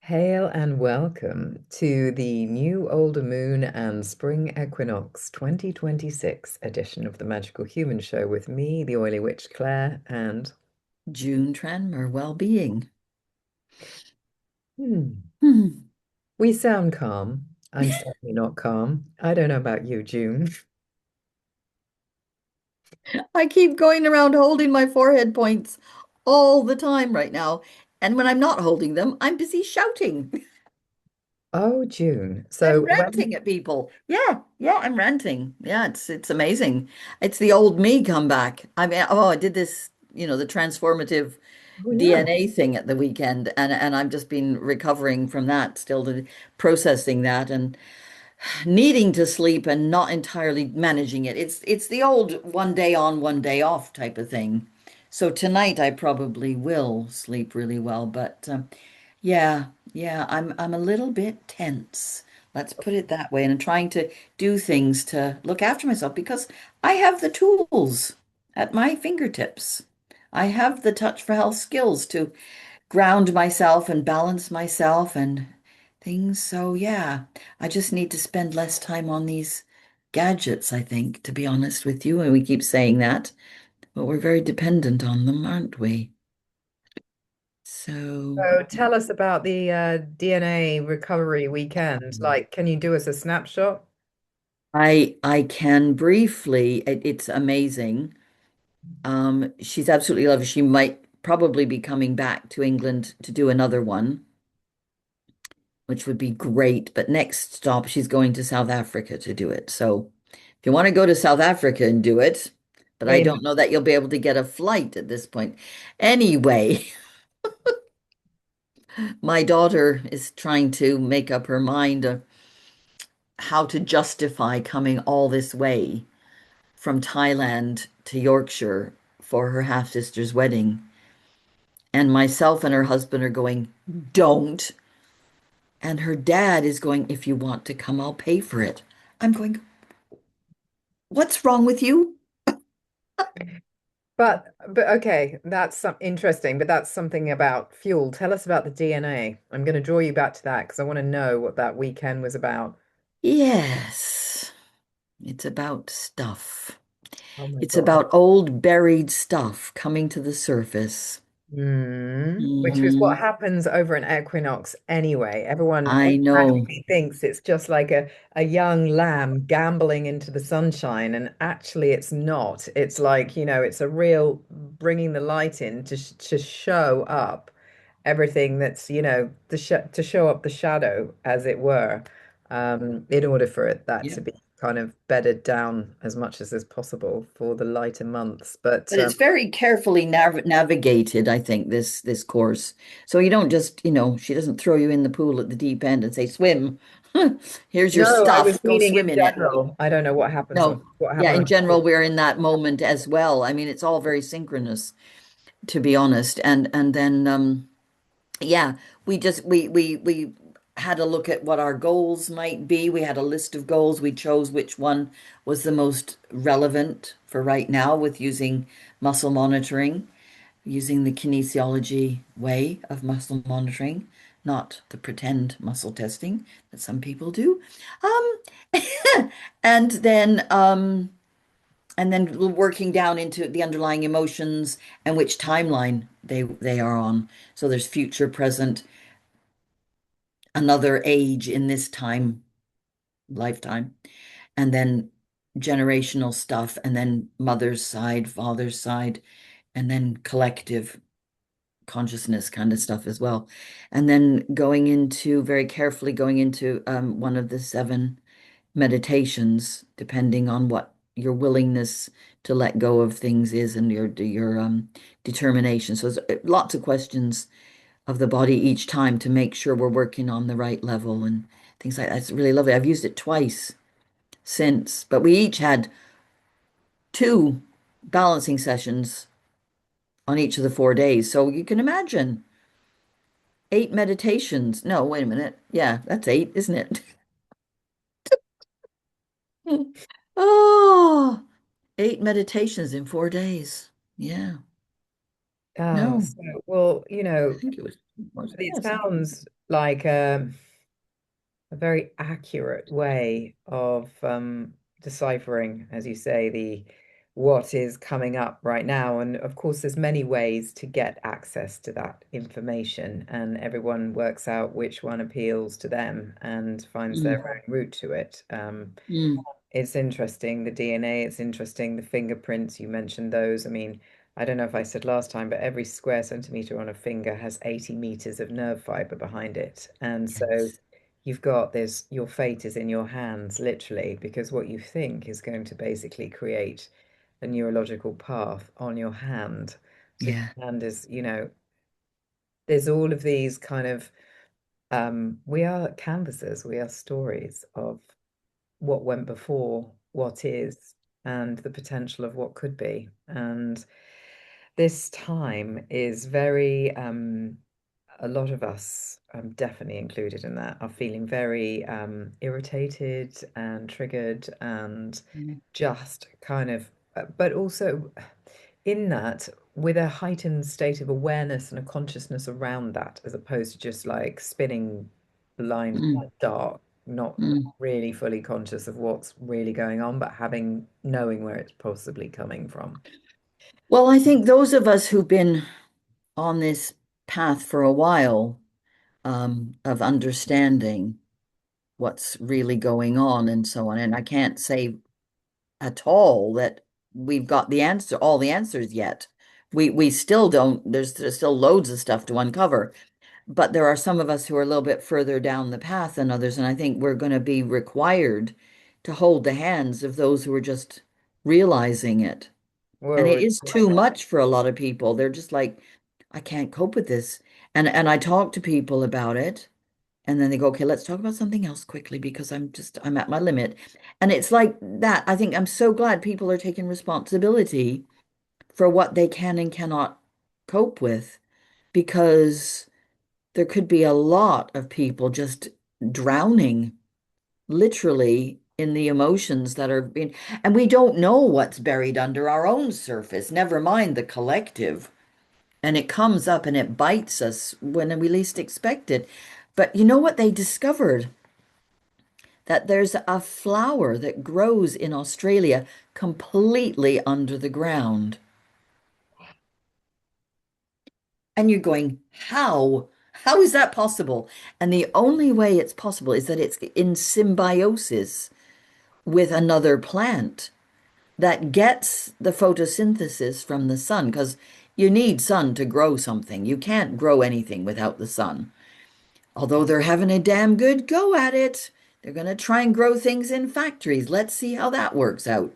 Hail and welcome to the new older moon and spring equinox 2026 edition of the Magical Human Show with me, the oily witch Claire, and June Tranmer, well-being. hmm, Hmm. we sound calm. I'm certainly not calm. I don't know about you, June. I keep going around holding my forehead points all the time right now. And when I'm not holding them, I'm busy shouting. Oh, June. I'm So ranting at people. Yeah, I'm ranting. Yeah, it's amazing. It's the old me come back. I mean, I did this, the transformative oh yeah. DNA thing at the weekend, and I've just been recovering from that, still processing that and needing to sleep and not entirely managing it. It's the old one day on, one day off type of thing. So tonight I probably will sleep really well, but yeah, yeah, I'm a little bit tense. Let's put it that way. And I'm trying to do things to look after myself because I have the tools at my fingertips. I have the touch for health skills to ground myself and balance myself and things. So, yeah, I just need to spend less time on these gadgets, I think, to be honest with you. And we keep saying that, but we're very dependent on them, aren't we? So, So tell us about the DNA recovery weekend. Like, can you do us a snapshot? I can briefly, it's amazing. She's absolutely lovely. She might probably be coming back to England to do another one, which would be great. But next stop, she's going to South Africa to do it. So if you want to go to South Africa and do it, but I In don't know that you'll be able to get a flight at this point. Anyway, my daughter is trying to make up her mind how to justify coming all this way from Thailand to Yorkshire for her half sister's wedding. And myself and her husband are going, don't. And her dad is going, if you want to come, I'll pay for it. I'm going, what's wrong with you? but okay, that's some interesting, but that's something about fuel. Tell us about the DNA. I'm going to draw you back to that because I want to know what that weekend was about. Yes, it's about stuff. Oh my It's God. about old buried stuff coming to the surface. Which is what Hmm. happens over an equinox anyway. Everyone I know. automatically thinks it's just like a young lamb gambling into the sunshine, and actually it's not. It's like, it's a real bringing the light in to show up everything that's, to show up the shadow, as it were, in order for that Yeah. to be kind of bedded down as much as is possible for the lighter months. But But it's very carefully navigated, I think, this course. So you don't just, she doesn't throw you in the pool at the deep end and say, swim. Here's your no, I was stuff. Go meaning swim in in it. general. I don't know what happens No. what Yeah, happened in on a general, we're in that moment as well. I mean, it's all very synchronous, to be honest. And then yeah, we had a look at what our goals might be. We had a list of goals. We chose which one was the most relevant for right now with using muscle monitoring, using the kinesiology way of muscle monitoring, not the pretend muscle testing that some people do. Um, and then working down into the underlying emotions and which timeline they are on. So there's future, present, another age in this time, lifetime, and then generational stuff, and then mother's side, father's side, and then collective consciousness kind of stuff as well. And then going into very carefully going into one of the seven meditations, depending on what your willingness to let go of things is and your determination. So there's lots of questions of the body each time to make sure we're working on the right level and things like that. It's really lovely. I've used it twice since, but we each had two balancing sessions on each of the 4 days. So you can imagine eight meditations. No, wait a minute. Yeah, that's eight, isn't it? Oh, eight meditations in 4 days. Yeah. oh, No, so well, I think it was more. it Yeah, something. sounds like a very accurate way of deciphering, as you say, the what is coming up right now. And of course, there's many ways to get access to that information, and everyone works out which one appeals to them and finds their Mm, own route to it. mm, It's interesting, the DNA, it's interesting, the fingerprints, you mentioned those. I mean, I don't know if I said last time, but every square centimeter on a finger has 80 meters of nerve fiber behind it. And so yes. you've got this, your fate is in your hands, literally, because what you think is going to basically create a neurological path on your hand. So Yeah. your hand is, there's all of these kind of, we are canvases, we are stories of what went before, what is, and the potential of what could be. And this time is very, a lot of us, definitely included in that, are feeling very irritated and triggered and Mm, just kind of, but also in that with a heightened state of awareness and a consciousness around that, as opposed to just like spinning blind in mm, the dark, not mm. really fully conscious of what's really going on, but knowing where it's possibly coming from. Well, I think those of us who've been on this path for a while, of understanding what's really going on and so on, and I can't say at all that we've got the answer, all the answers yet. We still don't, there's still loads of stuff to uncover. But there are some of us who are a little bit further down the path than others, and I think we're going to be required to hold the hands of those who are just realizing it. And it Whoa, is too much for a lot of people. They're just like, I can't cope with this. And I talk to people about it, and then they go, okay, let's talk about something else quickly because I'm at my limit. And it's like that. I think I'm so glad people are taking responsibility for what they can and cannot cope with because there could be a lot of people just drowning literally in the emotions that are being, and we don't know what's buried under our own surface, never mind the collective. And it comes up and it bites us when we least expect it. But you know what they discovered? That there's a flower that grows in Australia completely under the ground. And you're going, how? How is that possible? And the only way it's possible is that it's in symbiosis with another plant that gets the photosynthesis from the sun, because you need sun to grow something. You can't grow anything without the sun. Although they're having a damn good go at it. They're going to try and grow things in factories. Let's see how that works out.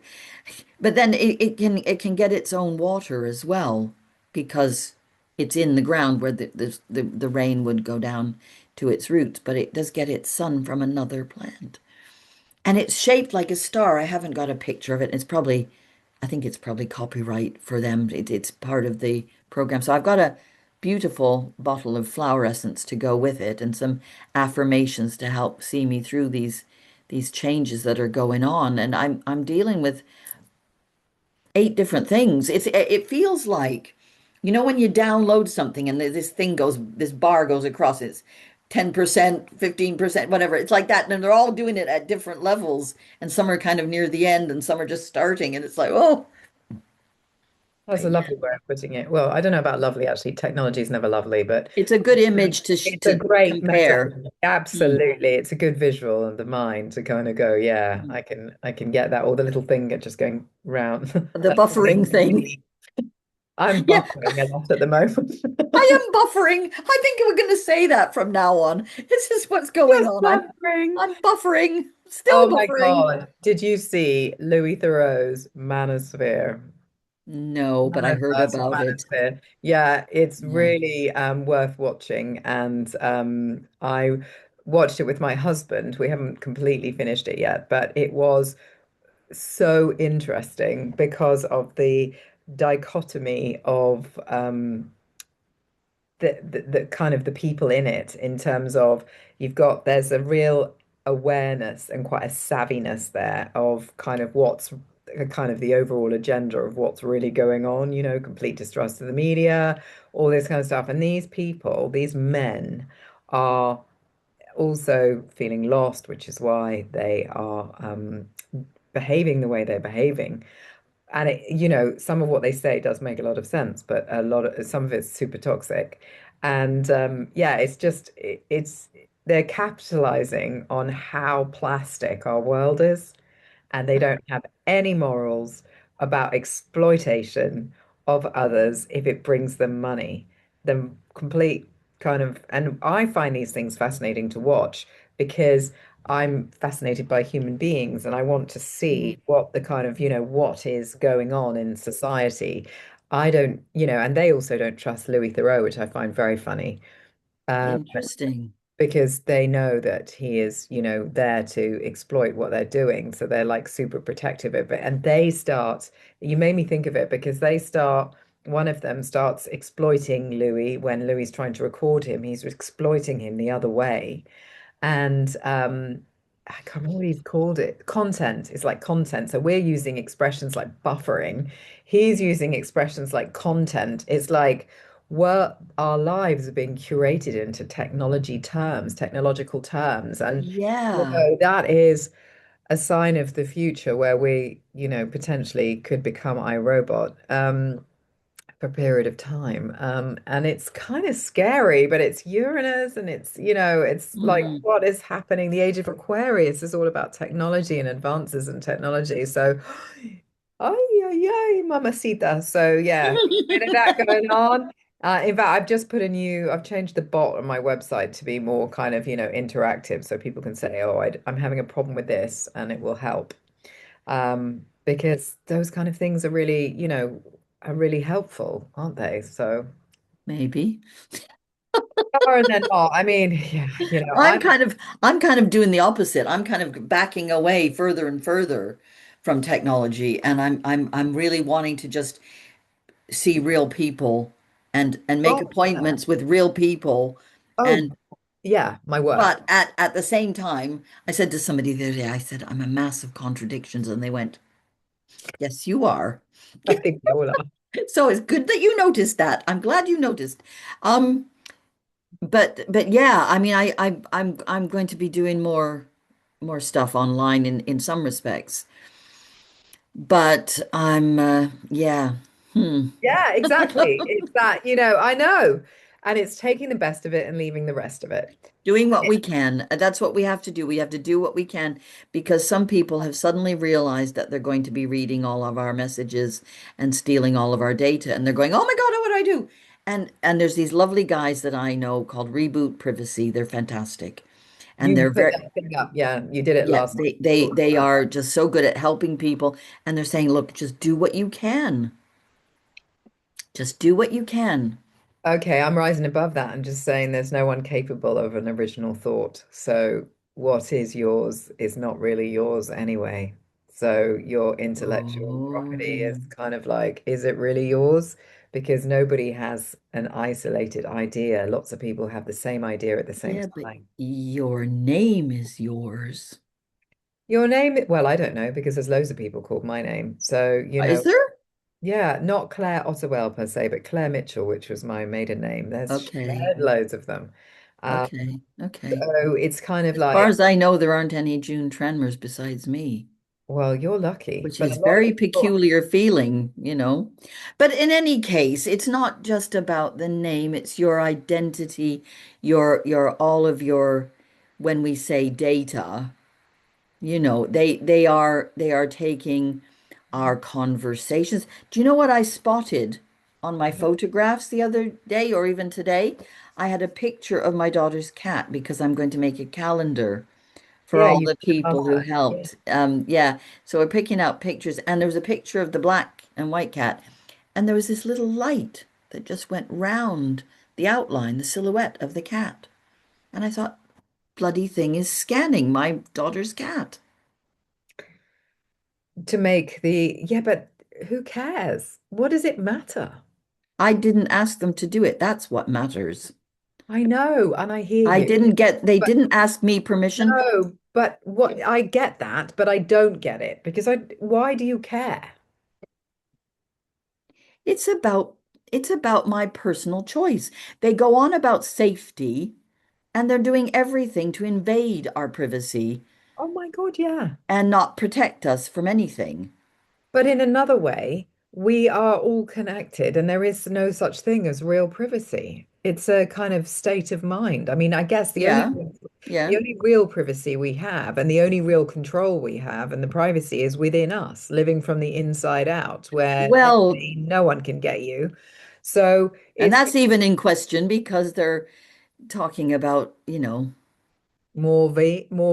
But then it can get its own water as well because it's in the ground where the rain would go down to its roots, but it does get its sun from another plant. And it's shaped like a star. I haven't got a picture of it. I think it's probably copyright for them. It's part of the program. So I've got a beautiful bottle of flower essence to go with it and some affirmations to help see me through these changes that are going on. And I'm dealing with 8 different things. It feels like, when you download something and this bar goes across, it's 10%, 15%, whatever. It's like that. And they're all doing it at different levels. And some are kind of near the end and some are just starting. And it's like, oh, that's a lovely way of putting it. Well, I don't know about lovely, actually. Technology is never lovely, but it's a good image it's a to great metaphor. compare. Mm, Absolutely. It's a good visual of the mind to kind of go, yeah, mm. I can get that. Or the little finger just going round. The That's buffering thing. I'm Yeah, buffering a lot at the moment. I am buffering. I think we're going to say that from now on. This is what's going Just on. buffering. I'm buffering, Oh still my buffering. God. Did you see Louis Theroux's Manosphere? No, but I heard Universe or about it. Manosphere. Yeah, it's Yeah. really worth watching. And I watched it with my husband. We haven't completely finished it yet, but it was so interesting because of the dichotomy of the kind of the people in it, in terms of there's a real awareness and quite a savviness there of kind of what's kind of the overall agenda of what's really going on, complete distrust of the media, all this kind of stuff. And these people, these men are also feeling lost, which is why they are behaving the way they're behaving. And some of what they say does make a lot of sense, but some of it's super toxic. And yeah, it's they're capitalizing on how plastic our world is, and they don't have any morals about exploitation of others if it brings them money. The complete kind of, and I find these things fascinating to watch because I'm fascinated by human beings and I want to Mm. see what the kind of, what is going on in society. I don't, and they also don't trust Louis Theroux, which I find very funny. Um, Interesting. because they know that he is, there to exploit what they're doing. So they're like super protective of it. And you made me think of it because one of them starts exploiting Louis when Louis is trying to record him. He's exploiting him the other way. And I can't remember what he's called it. Content is like content. So we're using expressions like buffering. He's using expressions like content. It's like our lives are being curated into technological terms. And Yeah. that is a sign of the future where we, potentially could become iRobot. For a period of time. And it's kind of scary, but it's Uranus and it's like Mm. what is happening? The age of Aquarius is all about technology and advances in technology. So, ay, ay, ay, mamacita. So, yeah, bit of that going on. In fact, I've changed the bot on my website to be more kind of, interactive so people can say, oh, I'm having a problem with this and it will help. Because those kind of things are really helpful, aren't they? So, Maybe. are and they're not. I mean, yeah, I'm kind of I'm kind of doing the opposite. I'm kind of backing away further and further from technology, and I'm really wanting to just see real people and make oh, yeah. appointments with real people. Oh, And yeah, my work. but at the same time, I said to somebody the other day, I said, I'm a mass of contradictions, and they went, "Yes, you are." I think they all are. So it's good that you noticed that. I'm glad you noticed. Um, but yeah, I mean, I'm going to be doing more stuff online in some respects. But I'm yeah. Hmm. Yeah, exactly. It's that, I know. And it's taking the best of it and leaving the rest of it. Doing what we can. That's what we have to do. We have to do what we can because some people have suddenly realized that they're going to be reading all of our messages and stealing all of our data. And they're going, "Oh my God, what do I do?" And there's these lovely guys that I know called Reboot Privacy. They're fantastic. And You they're put very that thing up. Yeah, you did it yeah, last they week. they they are just so good at helping people. And they're saying, "Look, just do what you can. Just do what you can." Okay, I'm rising above that and just saying there's no one capable of an original thought. So what is yours is not really yours anyway. So your intellectual property is Oh. kind of like, is it really yours? Because nobody has an isolated idea. Lots of people have the same idea at the same Yeah, but time. your name is yours. Your name, well, I don't know because there's loads of people called my name. So, Is there? yeah, not Claire Ottewell per se, but Claire Mitchell, which was my maiden name. There's Okay. loads of them. Um, Okay. Okay. so it's kind of As far like, as I know, there aren't any June Trenmers besides me, well, you're lucky, which but is a lot of very people, peculiar feeling, you know. But in any case, it's not just about the name, it's your identity, your all of your, when we say data, you know, they are taking our conversations. Do you know what I spotted on my photographs the other day or even today? I had a picture of my daughter's cat because I'm going to make a calendar for yeah, all you the did it people last who time. Yeah. helped. Yeah, so we're picking out pictures, and there was a picture of the black and white cat, and there was this little light that just went round the outline, the silhouette of the cat. And I thought, bloody thing is scanning my daughter's cat. To make yeah, but who cares? What does it matter? I didn't ask them to do it. That's what matters. I know, and I hear I you, didn't get, they but didn't ask me permission. no, but what I get that, but I don't get it because why do you care? It's about, it's about my personal choice. They go on about safety. And they're doing everything to invade our privacy Oh my God, yeah. and not protect us from anything. But in another way, we are all connected and there is no such thing as real privacy. It's a kind of state of mind. I mean, I guess Yeah. the Yeah. only real privacy we have and the only real control we have and the privacy is within us, living from the inside out, where Well, literally no one can get you. So and it's that's even in question because they're talking about, more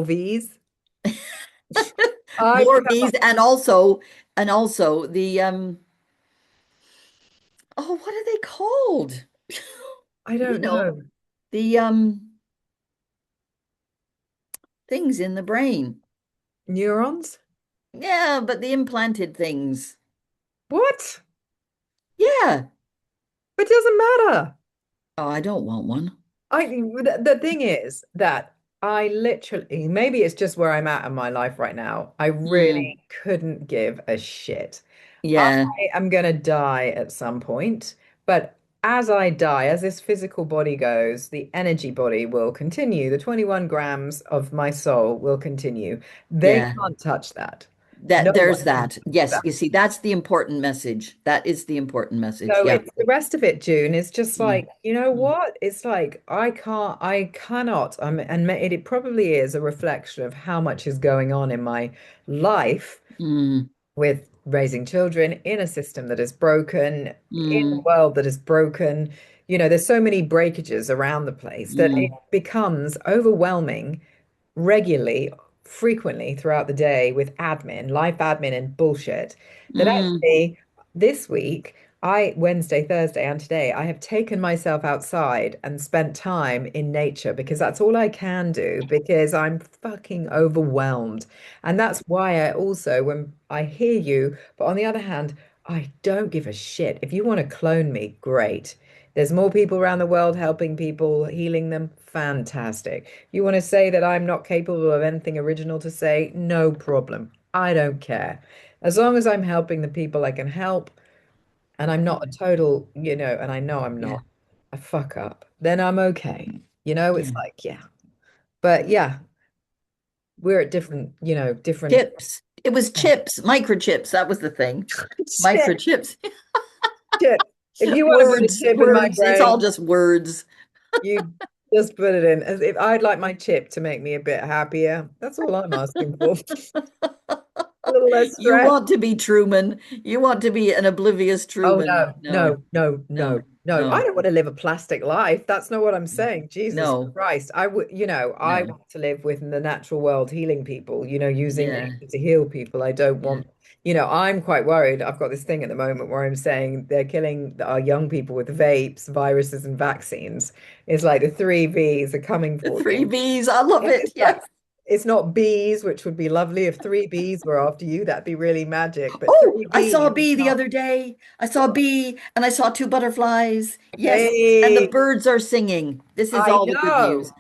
V's. I more cannot, bees and also the oh, what are they called? I You don't know, know. the things in the brain. Neurons? Yeah, but the implanted things. What? Yeah. It doesn't matter. Oh, I don't want one. The thing is that I literally, maybe it's just where I'm at in my life right now. I Mm, really couldn't give a shit. I yeah. am going to die at some point, but as I die, as this physical body goes, the energy body will continue. The 21 grams of my soul will continue. They Yeah. can't touch that. No That one there's can that. touch Yes, that. you see, that's the important message. That is the important message. So Yeah. it's the rest of it, June, is just Mm, like, you know mm, what? It's like I cannot, it probably is a reflection of how much is going on in my life mm, with raising children in a system that is broken, in a mm, world that is broken. You know, there's so many breakages around the place that it mm, becomes overwhelming regularly, frequently throughout the day with admin, life admin and bullshit that mm. actually this week, Wednesday, Thursday, and today, I have taken myself outside and spent time in nature because that's all I can do because I'm fucking overwhelmed. And that's why I also, when I hear you, but on the other hand, I don't give a shit. If you want to clone me, great. There's more people around the world helping people, healing them. Fantastic. You want to say that I'm not capable of anything original to say? No problem. I don't care. As long as I'm helping the people I can help and I'm not a total, and I know I'm Yeah. not a fuck up, then I'm okay. It's Yeah. like, yeah. But yeah, we're at different, different Chips. It was chips, microchips. That was the thing. shit, Microchips. shit. If you want to put a Words, chip in my words. It's all brain, just words. you just put it in. As if I'd like my chip to make me a bit happier. That's all I'm asking for. A little less You stress. want to be Truman. You want to be an oblivious Oh Truman. no, No, no, no, no, no, no. I no, don't want to live a plastic life. That's not what I'm saying. Jesus no, Christ. I no. want to live within the natural world, healing people, using Yeah. nature to heal people. I don't Yeah. want, I'm quite worried. I've got this thing at the moment where I'm saying they're killing our young people with vapes, viruses, and vaccines. It's like the three V's are coming The for three you. B's. I love it. It's like Yes. it's not bees, which would be lovely. If three bees were after you, that'd be really magic. But Oh, three I saw a bees is bee the not. other day. I saw a bee and I saw two butterflies. Yes. And the Hey, birds are singing. This is I all the good know. news.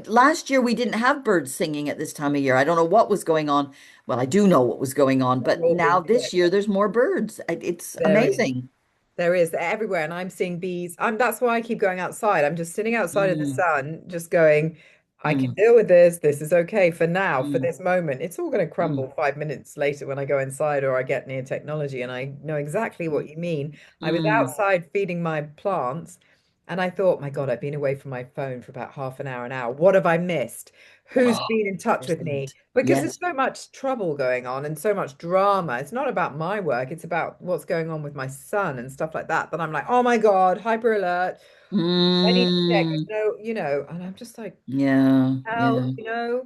Last year we didn't have birds singing at this time of year. I don't know what was going on. Well, I do know what was going on, They're but all now being this sick. year there's more birds. It's There is. amazing. There is. They're everywhere. And I'm seeing bees. That's why I keep going outside. I'm just sitting outside in the Mm, sun, just going, I can mm, deal with this. This is okay for now, for mm, this moment. It's all going to mm, crumble 5 minutes later when I go inside or I get near technology. And I know exactly what you mean. I was mm. outside feeding my plants and I thought, my God, I've been away from my phone for about half an hour. What have I missed? Who's Oh, been in touch with me? brilliant. Because there's Yes. so much trouble going on and so much drama. It's not about my work, it's about what's going on with my son and stuff like that. That I'm like, oh my God, hyper alert. I need to check. Mm, No, and I'm just like, yeah, help, yeah.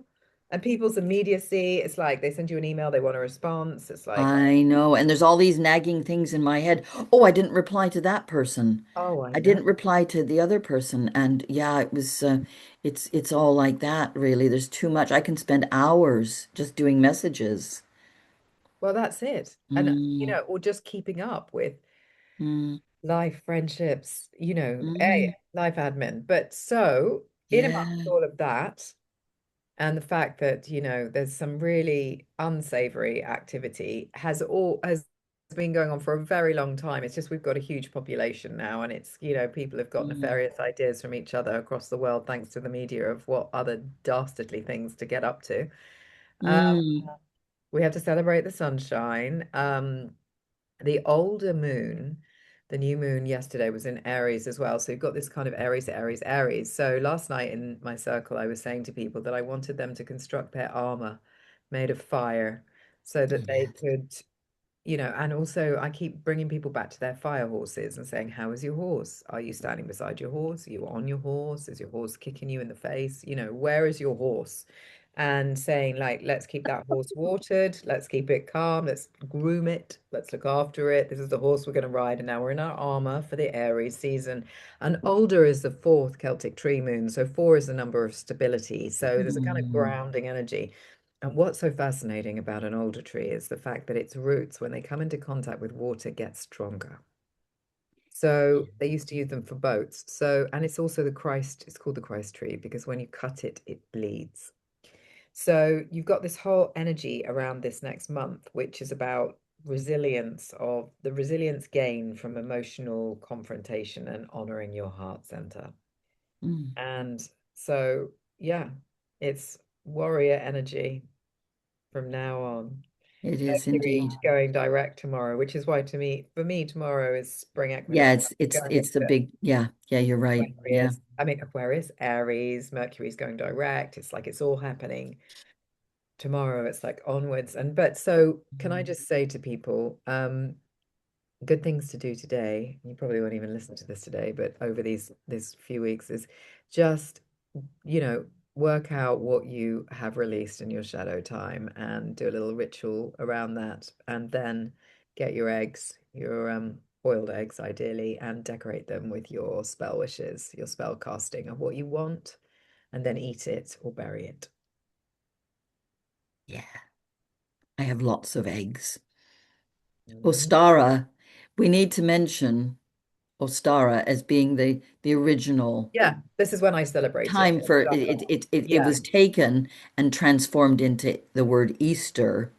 And people's immediacy, it's like they send you an email, they want a response. It's like, I know. And there's all these nagging things in my head. Oh, I didn't reply to that person. oh, I I know. didn't reply to the other person. And yeah, it's all like that, really. There's too much. I can spend hours just doing messages. Well, that's it. And, Mm, or just keeping up with mm, life, friendships, mm, life admin. But so, in amongst yeah. all of that, and the fact that, there's some really unsavory activity has been going on for a very long time. It's just we've got a huge population now, and it's, people have got Mm. nefarious ideas from each other across the world thanks to the media of what other dastardly things to get up to. Uh, Mm. we have to celebrate the sunshine. The older moon, the new moon yesterday was in Aries as well. So you've got this kind of Aries, Aries, Aries. So last night in my circle, I was saying to people that I wanted them to construct their armor made of fire so that they Yeah. could, and also I keep bringing people back to their fire horses and saying, how is your horse? Are you standing beside your horse? Are you on your horse? Is your horse kicking you in the face? Where is your horse? And saying, like, let's keep that horse watered. Let's keep it calm. Let's groom it. Let's look after it. This is the horse we're going to ride. And now we're in our armor for the Aries season. And older is the fourth Celtic tree moon. So four is the number of stability. So there's a kind of Mm. grounding energy. And what's so fascinating about an older tree is the fact that its roots, when they come into contact with water, get stronger. So they used to use them for boats. So, and it's also it's called the Christ tree because when you cut it, it bleeds. So you've got this whole energy around this next month, which is about the resilience gain from emotional confrontation and honoring your heart center. Mm. And so, yeah, it's warrior energy from now on. It is Mercury indeed. going direct tomorrow, which is why for me, tomorrow is spring Yeah, equinox. it's Going it's the into big, yeah, yeah, you're right. Yeah. Aquarius, Aries, Mercury's going direct. It's like it's all happening tomorrow. It's like onwards. But so can I Mm. just say to people, good things to do today. You probably won't even listen to this today, but over these few weeks is just, you know, work out what you have released in your shadow time and do a little ritual around that, and then get your eggs, your boiled eggs ideally, and decorate them with your spell wishes, your spell casting of what you want, and then eat it or bury it. Yeah, I have lots of eggs. Mhm. Ostara, we need to mention Ostara as being the original Yeah, this is when I celebrate it. time for it Yeah, was taken and transformed into the word Easter,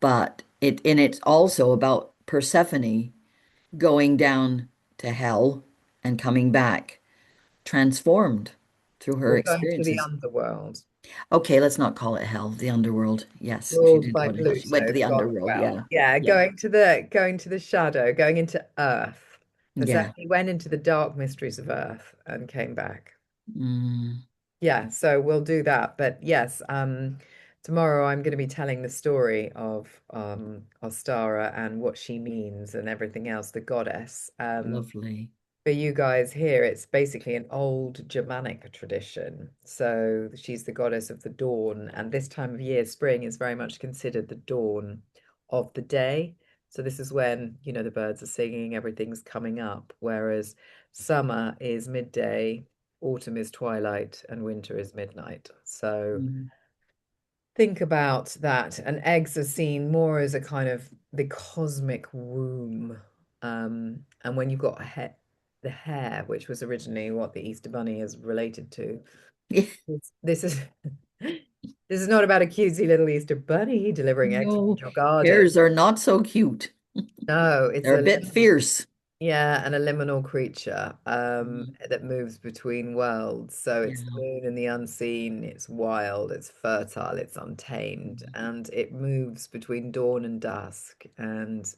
but it's also about Persephone going down to hell and coming back transformed through her or going to the experiences. underworld. Okay, let's not call it hell, the underworld. Yes, she Rules did go like to hell. She went Pluto, to the the god of underworld. wealth. Yeah. Yeah, Yeah. going to the shadow, going into Earth. Yeah. Persephone went into the dark mysteries of Earth and came back. Mm, Yeah, so we'll do that. But yes, tomorrow I'm going to be telling the story of Ostara and what she means and everything else, the goddess. lovely. For you guys here, it's basically an old Germanic tradition. So she's the goddess of the dawn, and this time of year, spring is very much considered the dawn of the day. So this is when, the birds are singing, everything's coming up, whereas summer is midday, autumn is twilight, and winter is midnight. So Mm. think about that. And eggs are seen more as a kind of the cosmic womb. And when you've got the hair, which was originally what the Easter Bunny is related to, this is this is not about a cutesy little Easter Bunny delivering eggs from No, your garden. hares are not so cute. No, it's They're a a bit fierce. yeah, and a liminal creature Mm. that moves between worlds. So Yeah. it's the moon and the unseen, it's wild, it's fertile, it's untamed, Mm. and it moves between dawn and dusk. And,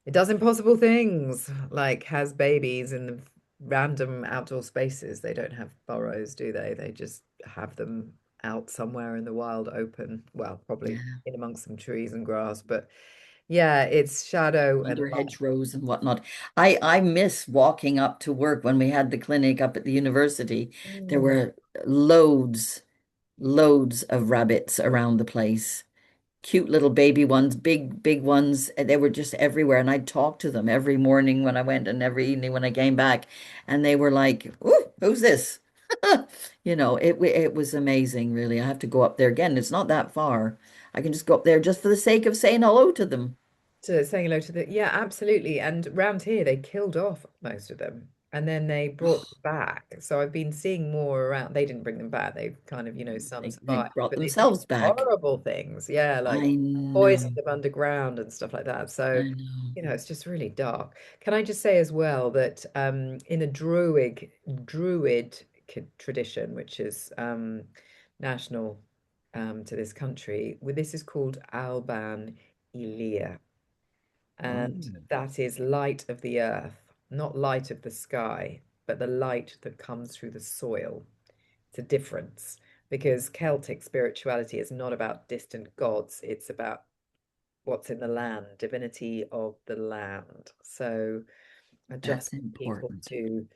it does impossible things, like has babies in the random outdoor spaces. They don't have burrows, do they? They just have them out somewhere in the wild open. Well, probably Yeah. in amongst some trees and grass, but yeah, it's shadow and Under hedgerows and whatnot. I miss walking up to work when we had the clinic up at the university. There light. were loads of rabbits around the place. Cute little baby ones, big ones. They were just everywhere. And I'd talk to them every morning when I went and every evening when I came back. And they were like, "Ooh, who's this?" It was amazing, really. I have to go up there again. It's not that far. I can just go up there just for the sake of saying hello to them. To saying hello to the, yeah, absolutely. And round here, they killed off most of them. and then they brought them back. So I've been seeing more around. They didn't bring them back. They've kind of, some They survived, brought but they did themselves back. horrible things. Yeah, like I poisoned know. them underground and stuff like that. So, I know. it's just really dark. Can I just say as well that in a Druid tradition, which is national to this country, this is called Alban Eilir, and Oh, that is light of the earth, not light of the sky, but the light that comes through the soil. It's a difference because Celtic spirituality is not about distant gods, it's about what's in the land, divinity of the land. So I just that's want people important. to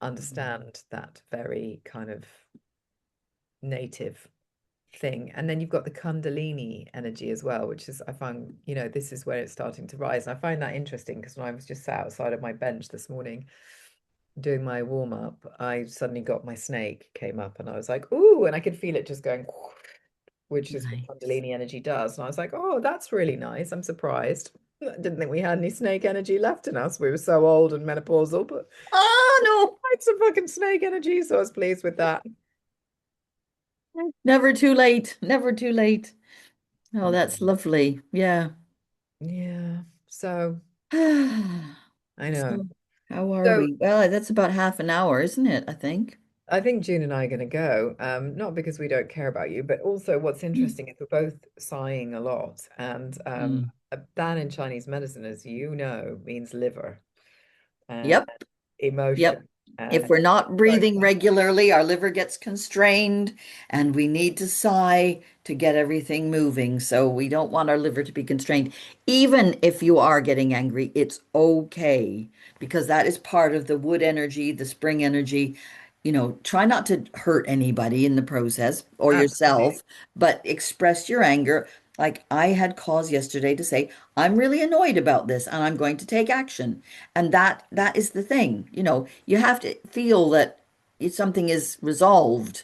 understand that very kind of native thing. And then you've got the Kundalini energy as well, which is, I find, this is where it's starting to rise. And I find that interesting because when I was just sat outside of my bench this morning doing my warm up, I suddenly got my snake came up and I was like, ooh, and I could feel it just going, which is what Nice. Kundalini energy does. And I was like, oh, that's really nice. I'm surprised. I didn't think we had any snake energy left in us. We were so old and menopausal, but Oh, no. I had some fucking snake energy. So I was pleased with that. Never too late. Never too late. Oh, that's Mm. lovely. Yeah. Yeah. So I know. So, how are So we? Well, that's about half an hour, isn't it? I think. I think June and I are going to go, not because we don't care about you, but also what's Mm. interesting is we're both sighing a lot. And Mm. that in Chinese medicine, as you know, means liver and Yep. Yep. emotion. If And we're not like, breathing regularly, our liver gets constrained and we need to sigh to get everything moving. So we don't want our liver to be constrained. Even if you are getting angry, it's okay because that is part of the wood energy, the spring energy. Try not to hurt anybody in the process or absolutely. yourself, but express your anger. Like I had cause yesterday to say, I'm really annoyed about this and I'm going to take action. And that is the thing. You have to feel that something is resolved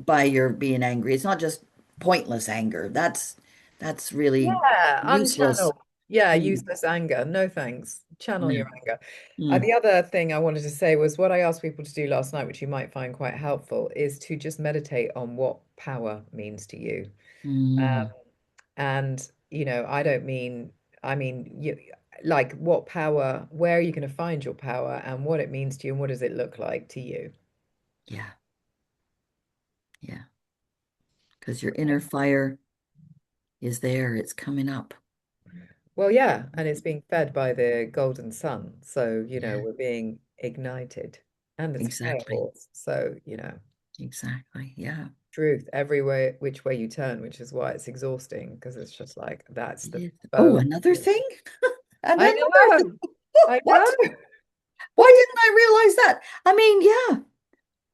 by your being angry. It's not just pointless anger. That's really Yeah, useless. unchannel. Yeah, Mm, useless anger. No thanks. Channel no. your anger. Mm, The other thing I wanted to say was what I asked people to do last night, which you might find quite helpful, is to just meditate on what power means to you. mm, And, I don't mean, I mean, like what power, where are you going to find your power and what it means to you and what does it look like to you? yeah, yeah. Because your inner fire is there. It's coming up. Well, yeah, and it's being fed by the golden sun. So, Yeah, we're being ignited and it's fire exactly. horse. So, Exactly. Yeah. truth everywhere, which way you turn, which is why it's exhausting because it's just like that's It the is. Oh, bone. another thing? And I another thing. know, I know. What? Why didn't I realize that? I mean, yeah,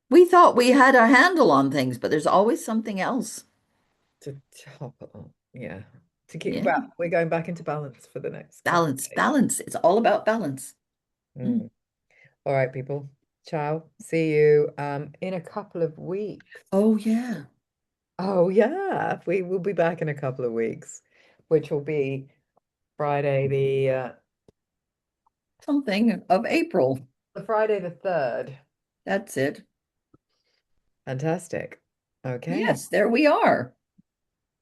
we thought we had a handle on things, but there's always something else. To top it up. Yeah. To keep, Yeah. well, we're going back into balance for the next couple Balance, of days. balance. It's all about balance. Mm. Mm. All right, people. Ciao. See you in a couple of weeks. Oh, yeah. Oh yeah, we will be back in a couple of weeks, which will be Friday Something of April. the Friday the 3rd. That's it. Fantastic. Okay. Yes, there we are.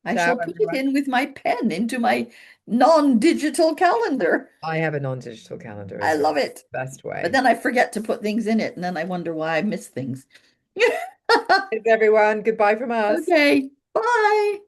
I Ciao, shall put it everyone. in with my pen into my non-digital calendar. I have a non-digital calendar I as well. love it. Best But way. then I forget to put things in it, and then I wonder why I miss things. Thanks, everyone. Goodbye from us. Okay, bye.